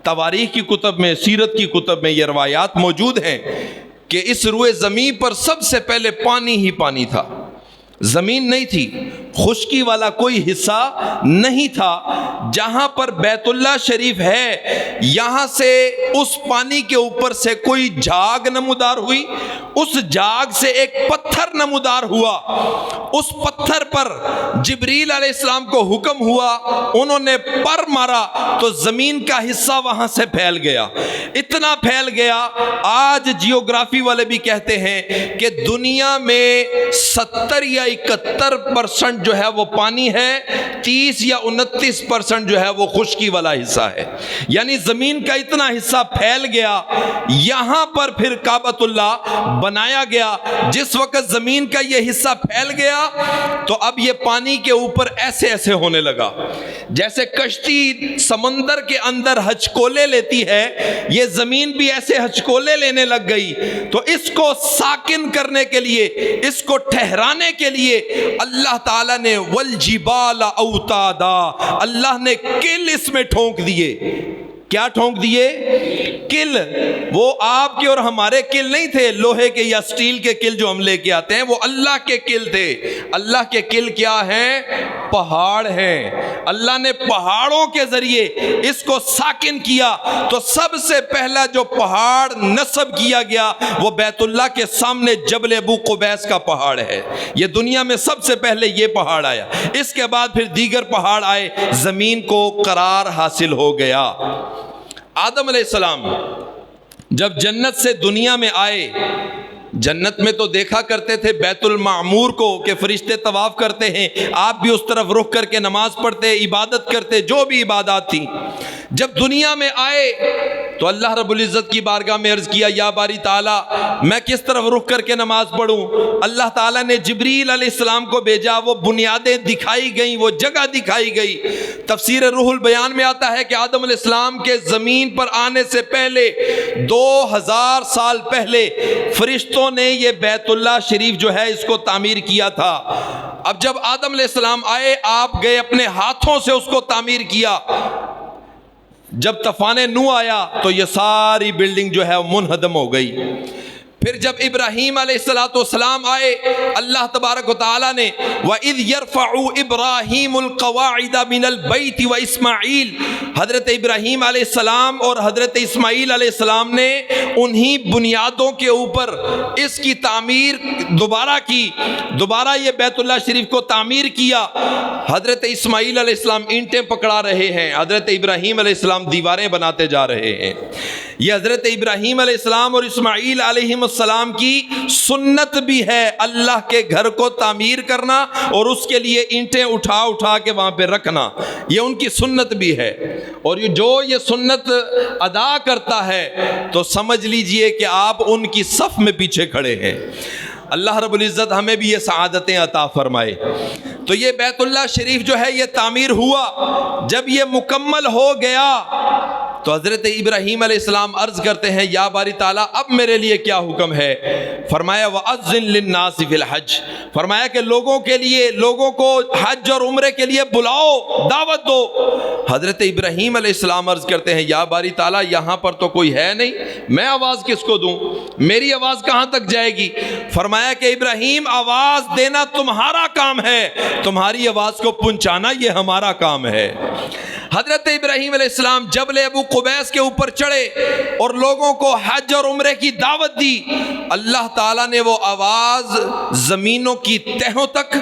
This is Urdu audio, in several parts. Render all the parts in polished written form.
تواریخ کی کتب میں، سیرت کی کتب میں یہ روایات موجود ہیں کہ اس روئے زمین پر سب سے پہلے پانی ہی پانی تھا، زمین نہیں تھی، خشکی والا کوئی حصہ نہیں تھا۔ جہاں پر بیت اللہ شریف ہے یہاں سے اس پانی کے اوپر سے کوئی جھاگ نمودار ہوئی، اس جھاگ سے ایک پتھر نمودار ہوا، اس پتھر پر جبریل علیہ السلام کو حکم ہوا، انہوں نے پر مارا تو زمین کا حصہ وہاں سے پھیل گیا، اتنا پھیل گیا۔ آج جیوگرافی والے بھی کہتے ہیں کہ دنیا میں 70 یا 71% جو ہے وہ پانی ہے، 30 یا 29% جو ہے وہ خشکی والا حصہ ہے، یعنی زمین کا اتنا حصہ پھیل گیا۔ یہاں پر پھر کعبۃ اللہ بنایا گیا۔ جس وقت زمین کا یہ حصہ پھیل گیا تو اب یہ پانی کے اوپر ایسے ایسے ہونے لگا، جیسے کشتی سمندر کے اندر ہچکولے لیتی ہے، یہ زمین بھی ایسے ہچکولے لینے لگ گئی۔ تو اس کو ساکن کرنے کے لیے، اس کو ٹھہرانے کے لیے اللہ تعالیٰ نے والجبال اوتادا، اللہ نے کل اس میں ٹھونک دیے۔ کیا ٹھونک دیے؟ کل۔ وہ آپ کے اور ہمارے کل نہیں تھے، لوہے کے یا سٹیل کے کل جو ہم لے کے آتے ہیں، وہ اللہ کے کل تھے۔ اللہ کے کل کیا ہیں؟ پہاڑ ہیں۔ اللہ نے پہاڑوں کے ذریعے اس کو ساکن کیا۔ تو سب سے پہلا جو پہاڑ نصب کیا گیا وہ بیت اللہ کے سامنے جبل ابو قبیس کا پہاڑ ہے۔ یہ دنیا میں سب سے پہلے یہ پہاڑ آیا، اس کے بعد پھر دیگر پہاڑ آئے، زمین کو قرار حاصل ہو گیا۔ آدم علیہ السلام جب جنت سے دنیا میں آئے، جنت میں تو دیکھا کرتے تھے بیت المعمور کو کہ فرشتے طواف کرتے ہیں، آپ بھی اس طرف رخ کر کے نماز پڑھتے، عبادت کرتے، جو بھی عبادات تھی۔ جب دنیا میں آئے تو اللہ رب العزت کی بارگاہ میں عرض کیا، یا باری تعالیٰ میں کس طرف رخ کر کے نماز پڑھوں؟ اللہ تعالیٰ نے جبریل علیہ السلام کو بھیجا، وہ بنیادیں دکھائی گئیں، وہ جگہ دکھائی گئی۔ تفسیر روح البیان میں آتا ہے کہ آدم علیہ السلام کے زمین پر آنے سے پہلے 2000 سال پہلے فرشتوں نے یہ بیت اللہ شریف جو ہے اس کو تعمیر کیا تھا۔ اب جب آدم علیہ السلام آئے، آپ گئے اپنے ہاتھوں سے اس کو تعمیر کیا۔ جب طوفان نوح آیا تو یہ ساری بلڈنگ جو ہے منہدم ہو گئی۔ پھر جب ابراہیم علیہ السلام آئے، اللہ تبارک و تعالیٰ نے وَإِذْ يَرْفَعُ إِبْرَاهِيمُ الْقَوَاعِدَ مِنَ الْبَيْتِ وَإِسْمَاعِيلُ، حضرت ابراہیم علیہ السلام اور حضرت اسماعیل علیہ السلام نے انہی بنیادوں کے اوپر اس کی تعمیر دوبارہ کی، دوبارہ یہ بیت اللہ شریف کو تعمیر کیا۔ حضرت اسماعیل علیہ السلام اینٹیں پکڑا رہے ہیں، حضرت ابراہیم علیہ السلام دیواریں بناتے جا رہے ہیں۔ یہ حضرت ابراہیم علیہ السلام اور اسماعیل علیہ السلام کی سنت بھی ہے، اللہ کے گھر کو تعمیر کرنا اور اس کے لیے اینٹیں اٹھا اٹھا کے وہاں پہ رکھنا، یہ ان کی سنت بھی ہے۔ اور جو یہ سنت ادا کرتا ہے تو سمجھ لیجئے کہ آپ ان کی صف میں پیچھے کھڑے ہیں۔ اللہ رب العزت ہمیں بھی یہ سعادتیں عطا فرمائے۔ تو یہ بیت اللہ شریف جو ہے یہ تعمیر ہوا، جب یہ مکمل ہو گیا تو حضرت ابراہیم علیہ السلام عرض کرتے ہیں، یا باری تعالیٰ اب میرے لیے کیا حکم ہے؟ فرمایا وَأَذِّن لِلنَّاسِ فِي الْحَجِّ، فرمایا کہ لوگوں کے لیے، لوگوں کو حج اور عمرے کے لیے بلاؤ، دعوت دو۔ حضرت ابراہیم علیہ السلام عرض کرتے ہیں، یا باری تعالیٰ یہاں پر تو کوئی ہے نہیں، میں آواز کس کو دوں؟ میری آواز کہاں تک جائے گی؟ فرمایا کہ ابراہیم آواز دینا تمہارا کام ہے، تمہاری آواز کو پہنچانا یہ ہمارا کام ہے۔ حضرت ابراہیم علیہ السلام جبل ابو قبیس کے اوپر چڑھے اور لوگوں کو حج اور عمرے کی دعوت دی۔ اللہ تعالیٰ نے وہ آواز زمینوں کی تہوں تک،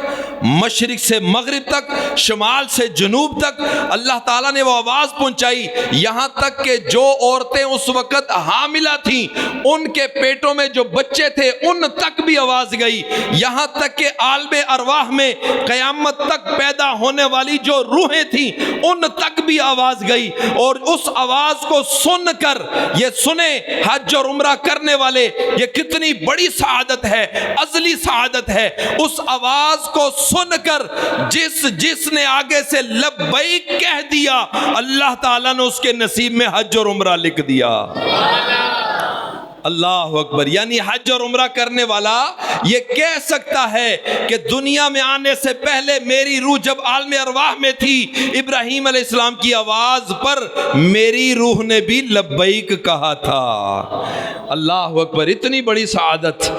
مشرق سے مغرب تک، شمال سے جنوب تک اللہ تعالیٰ نے وہ آواز پہنچائی، یہاں تک کہ جو عورتیں اس وقت حاملہ تھیں ان کے پیٹوں میں جو بچے تھے ان تک بھی آواز گئی، یہاں تک کہ عالم ارواح میں قیامت تک پیدا ہونے والی جو روحیں تھیں ان تک بھی آواز گئی۔ اور اس آواز کو سن کر، یہ سنیں حج اور عمرہ کرنے والے، یہ کتنی بڑی سعادت ہے، ازلی سعادت ہے۔ اس آواز کو سن کر جس نے آگے سے لبیک کہہ دیا، اللہ تعالیٰ نے اس کے نصیب میں حج اور عمرہ لکھ دیا۔ اللہ اکبر. یعنی حج اور عمرہ کرنے والا یہ کہہ سکتا ہے کہ دنیا میں آنے سے پہلے میری روح جب عالم ارواح میں تھی، ابراہیم علیہ السلام کی آواز پر میری روح نے بھی لبیک کہا تھا. اللہ اکبر. اتنی بڑی سعادت